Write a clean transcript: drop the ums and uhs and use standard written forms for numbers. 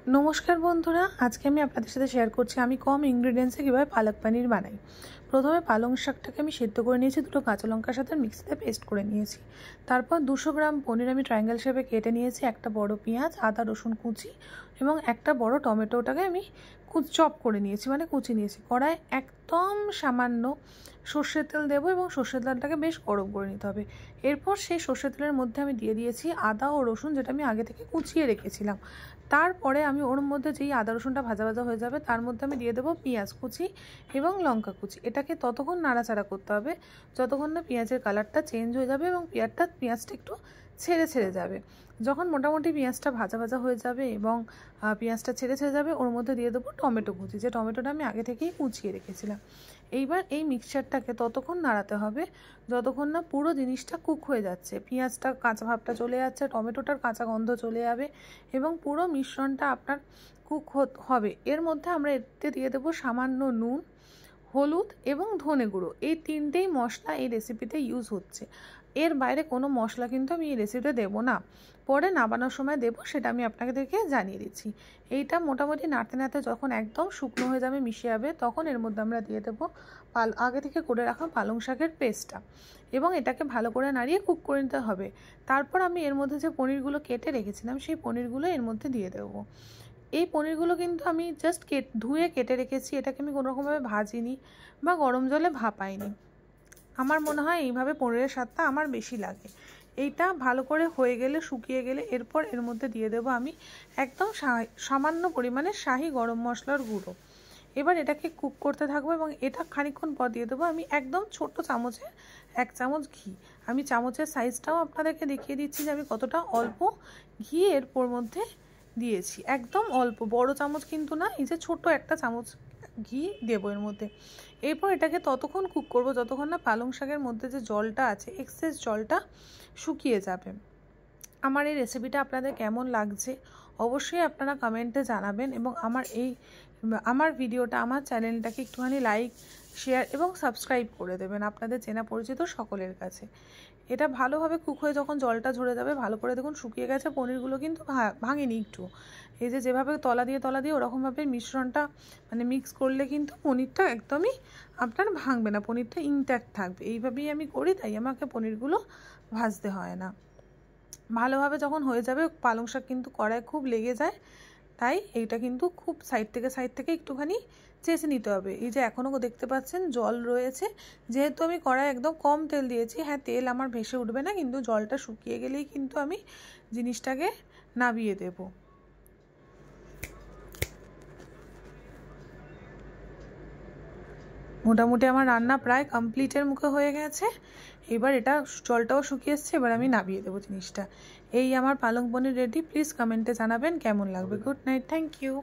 नमस्कार बंधुरा आज के आपनादेर साथे शेयर करछि आमी कम इनग्रेडिएंट्से किभाबे पालक पनीर बानाई। प्रथमे पालং शाकटाके आमी सेদ্ধ करे निয়েছি, দুটো কাঁচা লঙ্কার সাথে মিক্সিতে পেস্ট করে নিয়েছি। তারপর 200 গ্রাম পনির আমি ট্রায়াঙ্গেল শেপে কেটে নিয়েছি, একটা বড় পেঁয়াজ, আদা রসুন কুচি এবং একটা বড় টমেটোটাকে আমি চপ করে নিয়েছি, মানে কুচি নিয়েছি। কড়াই একদম সামান্য সর্ষের তেল দেব এবং সর্ষের তেলটাকে বেশ গরম করে নিতে হবে। এরপর সেই সর্ষের তেলের মধ্যে আমি দিয়ে দিয়েছি আদা ও রসুন, যেটা আমি আগে থেকে কুচিয়ে রেখেছিলাম। তারপরে আমি ওর মধ্যে যেই আদা রসুনটা ভাজা ভাজা হয়ে যাবে তার মধ্যে আমি দিয়ে দেবো পেঁয়াজ কুচি এবং লঙ্কা কুচি। এটাকে ততক্ষণ নাড়াচাড়া করতে হবে যতক্ষণ না পেঁয়াজের কালারটা চেঞ্জ হয়ে যাবে এবং পেঁয়াজটা একটু ছেড়ে ছেড়ে যাবে। যখন মোটামুটি পেঁয়াজটা ভাজা ভাজা হয়ে যাবে এবং পেঁয়াজটা ছেড়ে ছেড়ে যাবে, ওর মধ্যে দিয়ে দেবো টমেটো কুচি, যে টমেটোটা আমি আগে থেকেই কুচিয়ে রেখেছিলাম। এইবার এই মিক্সচারটাকে ততক্ষণ নাড়াতে হবে যতক্ষণ না পুরো জিনিসটা কুক হয়ে যাচ্ছে, পেঁয়াজটা কাঁচা ভাবটা চলে যাচ্ছে, টমেটোটার কাঁচা গন্ধ চলে যাবে এবং পুরো মিশ্রণটা আপনার কুক হবে। এর মধ্যে আমরা এতে দিয়ে দেবো সামান্য নুন, হলুদ এবং ধনে গুঁড়ো। এই তিনটেই মশলা এই রেসিপিতে ইউজ হচ্ছে। এর বাইরে কোনো মশলা কিন্তু আমি এই রেসিপিতে দেবো না, পরে নামানোর সময় দেবো, সেটা আমি আপনাদেরকে জানিয়ে দিচ্ছি। এইটা মোটামুটি নাড়তে নাড়তে যখন একদম শুকনো হয়ে যাবে, মিশে যাবে, তখন এর মধ্যে আমরা দিয়ে দেবো আগে থেকে করে রাখা পালং শাকের পেস্টটা এবং এটাকে ভালো করে নাড়িয়ে কুক করে নিতে হবে। তারপর আমি এর মধ্যে যে পনিরগুলো কেটে রেখেছিলাম সেই পনিরগুলো এর মধ্যে দিয়ে দেবো। এই পনিরগুলো কিন্তু আমি জাস্ট ধুয়ে কেটে রেখেছি, এটাকে আমি কোনোরকমভাবে ভাজিনি বা গরম জলে ভাপাইনি। আমার মনে হয় এইভাবে পনিরের স্বাদটা আমার বেশি লাগে। এইটা ভালো করে হয়ে গেলে, শুকিয়ে গেলে, এরপর এর মধ্যে দিয়ে দেবো আমি একদম সামান্য পরিমাণে শাহি গরম মশলার গুঁড়ো। এবার এটাকে কুক করতে থাকবো এবং এটা খানিকক্ষণ পর দিয়ে দেবো আমি একদম ছোট্ট চামচের 1 চামচ ঘি। আমি চামচের সাইজটাও আপনাদেরকে দেখিয়ে দিচ্ছি যে আমি কতটা অল্প ঘি এরপর মধ্যে দিয়েছি, একদম অল্প, বড় চামচ কিন্তু না, এই যে ছোট একটা চামচ ঘি দেবো এর মধ্যে। এরপর এটাকে ততক্ষণ কুক করবো যতক্ষণ না পালং শাকের মধ্যে যে জলটা আছে, এক্সেস জলটা শুকিয়ে যাবে। আমার এই রেসিপিটা আপনাদের কেমন লাগছে অবশ্যই আপনারা কমেন্টে জানাবেন এবং আমার ভিডিওটা, আমার চ্যানেলটাকে একটুখানি লাইক, শেয়ার এবং সাবস্ক্রাইব করে দেবেন আপনাদের চেনা পরিচিত সকলের কাছে। এটা ভালোভাবে কুক হয়ে যখন জলটা ঝরে যাবে, ভালো করে দেখুন শুকিয়ে গেছে, পনিরগুলো কিন্তু ভাঙেনি একটু। এই যে যেভাবে তলা দিয়ে ওরকমভাবে মিশ্রণটা মানে মিক্স করলে কিন্তু পনিরটা একদমই আপনার ভাঙবে না, পনিরটা ইনট্যাক্ট থাকবে। এইভাবেই আমি করি, তাই আমাকে পনিরগুলো ভাজতে হয় না। ভালোভাবে যখন হয়ে যাবে, পালং শাক কিন্তু কড়ায় খুব লেগে যায়, তাই এইটা কিন্তু খুব সাইড থেকে একটুখানি চেঁচে নিতে হবে। এই যে এখনও দেখতে পাচ্ছেন জল রয়েছে, যেহেতু আমি কড়ায় একদম কম তেল দিয়েছি, হ্যাঁ তেল আমার ভেসে উঠবে না, কিন্তু জলটা শুকিয়ে গেলেই কিন্তু আমি জিনিসটাকে নামিয়ে দেব। মোটামুটি আমার রান্না প্রায় কমপ্লিটের মুখে হয়ে গেছে। এবার এটা জলটাও শুকিয়ে এসছে, এবার আমি নামিয়ে দেবো জিনিসটা। এই আমার পালং পনির রেডি। প্লিজ কমেন্টে জানাবেন কেমন লাগবে। Good night, thank you.